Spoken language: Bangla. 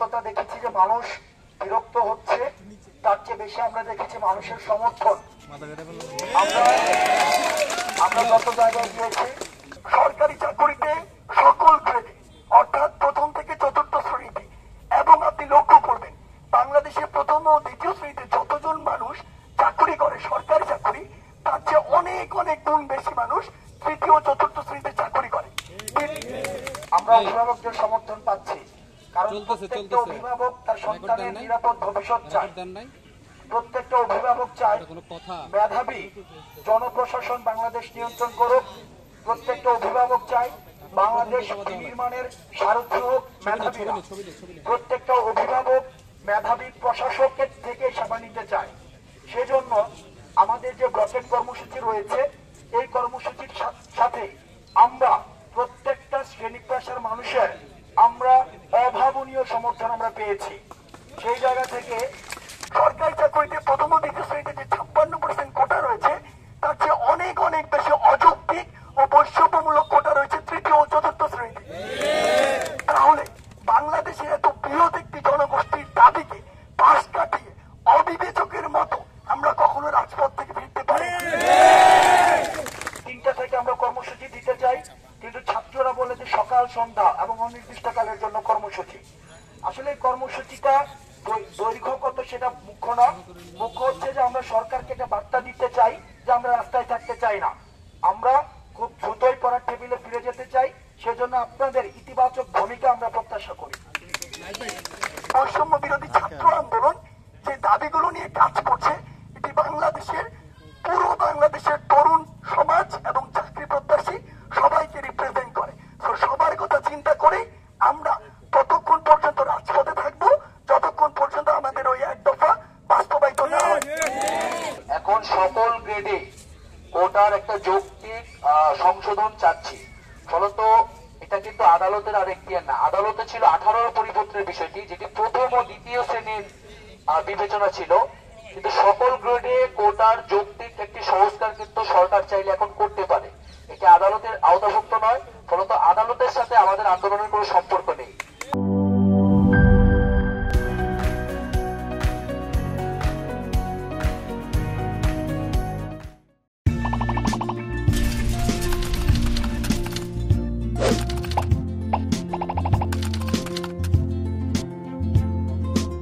যতটা দেখেছি যে মানুষ বিরক্ত হচ্ছে, তার চেয়ে বেশি আমরা দেখেছি মানুষের সমর্থন। আমরা যত জায়গায় গিয়েছি, সরকারি চাকরিতে সকল গ্রেডে অর্থাৎ প্রথম থেকে চতুর্থ শ্রেণীতে, এবং আপনি লক্ষ্য করবেন বাংলাদেশে প্রথম ও দ্বিতীয় শ্রেণীতে যতজন মানুষ চাকরি করে সরকারি চাকরি, তার চেয়ে অনেক অনেক গুণ বেশি মানুষ তৃতীয় ও চতুর্থ শ্রেণীতে চাকরি করে। আমরা অভিভাবকদের সমর্থন পাচ্ছি, কারণ প্রত্যেকটা অভিভাবক তার সন্তানের নিরাপদ ভবিষ্যৎ চায়। প্রত্যেকটা অভিভাবক চায় মেধাবী জনপ্রশাসন বাংলাদেশ নিয়ন্ত্রণ করুক। প্রত্যেকটা অভিভাবক চায় বাংলাদেশ নির্মাণের সারথি হোক মেধাবীরা। প্রত্যেকটা অভিভাবক মেধাবী প্রশাসকের থেকে সেবা নিতে চায়। সেজন্য আমাদের যে ব্লকেট কর্মসূচি রয়েছে, এই কর্মসূচির সাথে আমরা প্রত্যেকটা শ্রেণী পেশার মানুষের আমরা অভাবনীয় সমর্থন আমরা পেয়েছি। সেই জায়গা থেকে সরকারি চাকরিতে প্রথম ও দ্বিতীয় শ্রেণীতে যে 56% কোটা রয়েছে, তার চেয়ে অনেক অনেক বেশি অযৌক্তিক ও বৈষম্যমূলক কোটা রয়েছে তৃতীয় ও চতুর্থ শ্রেণীতে। তাহলে বাংলাদেশের এত বৃহৎ একটি জনগোষ্ঠীর দাবিকে পাশ কাটিয়ে অবিবেচকের মতো আমরা কখনো রাজপথ থেকে ফিরতে পারি। 3টা থেকে আমরা কর্মসূচি দিতে চাই, কিন্তু ছাত্ররা বলে যে সকাল সন্ধ্যা এবং অনির্দিষ্টকালের জন্য কর্মসূচি। আসলে এই কর্মসূচিটা দৈর্ঘ্য কত সেটা মুখ্য না, মুখ্য হচ্ছে যে আমরা সরকারকে একটা বার্তা দিতে চাই যে আমরা রাস্তায় থাকতে চাই না, আমরা খুব দ্রুতই পড়ার টেবিলে ফিরে যেতে চাই। সেজন্য আপনাদের ইতিবাচক ভূমিকা আমরা প্রত্যাশা করি। বৈষম্য বিরোধী ছাত্র আন্দোলন যে দাবিগুলো নিয়ে কাজ করছে, এটি বাংলাদেশের পুরো বাংলাদেশের তরুণ সমাজ এবং চাকরি প্রত্যাশী সবাইকে রিপ্রেজেন্ট করে। সবার কথা চিন্তা করে আমরা ততক্ষণ পর্যন্ত রাজপথে থাকবো যতক্ষণ পর্যন্ত আমাদের ওই এক দফা বাস্তবায়িত না হয়। এখন সকল গ্রেডে কোটার একটা যৌক্তিক সংশোধন চাচ্ছি। ফলত এটা কিন্তু আদালতের আর এখতিয়ার না। আদালতে ছিল 18 পরিপত্রের বিষয়টি, যেটি প্রথম ও দ্বিতীয় শ্রেণীর বিবেচনা ছিল, কিন্তু সকল গ্রেডে কোটার যৌক্তিক একটি সংস্কার কিন্তু সরকার চাইলে এখন করতে পারে। এটি আদালতের আওতাভুক্ত নয়, ফলত আদালতের সাথে আমাদের আন্দোলনের কোনো সম্পর্ক নেই।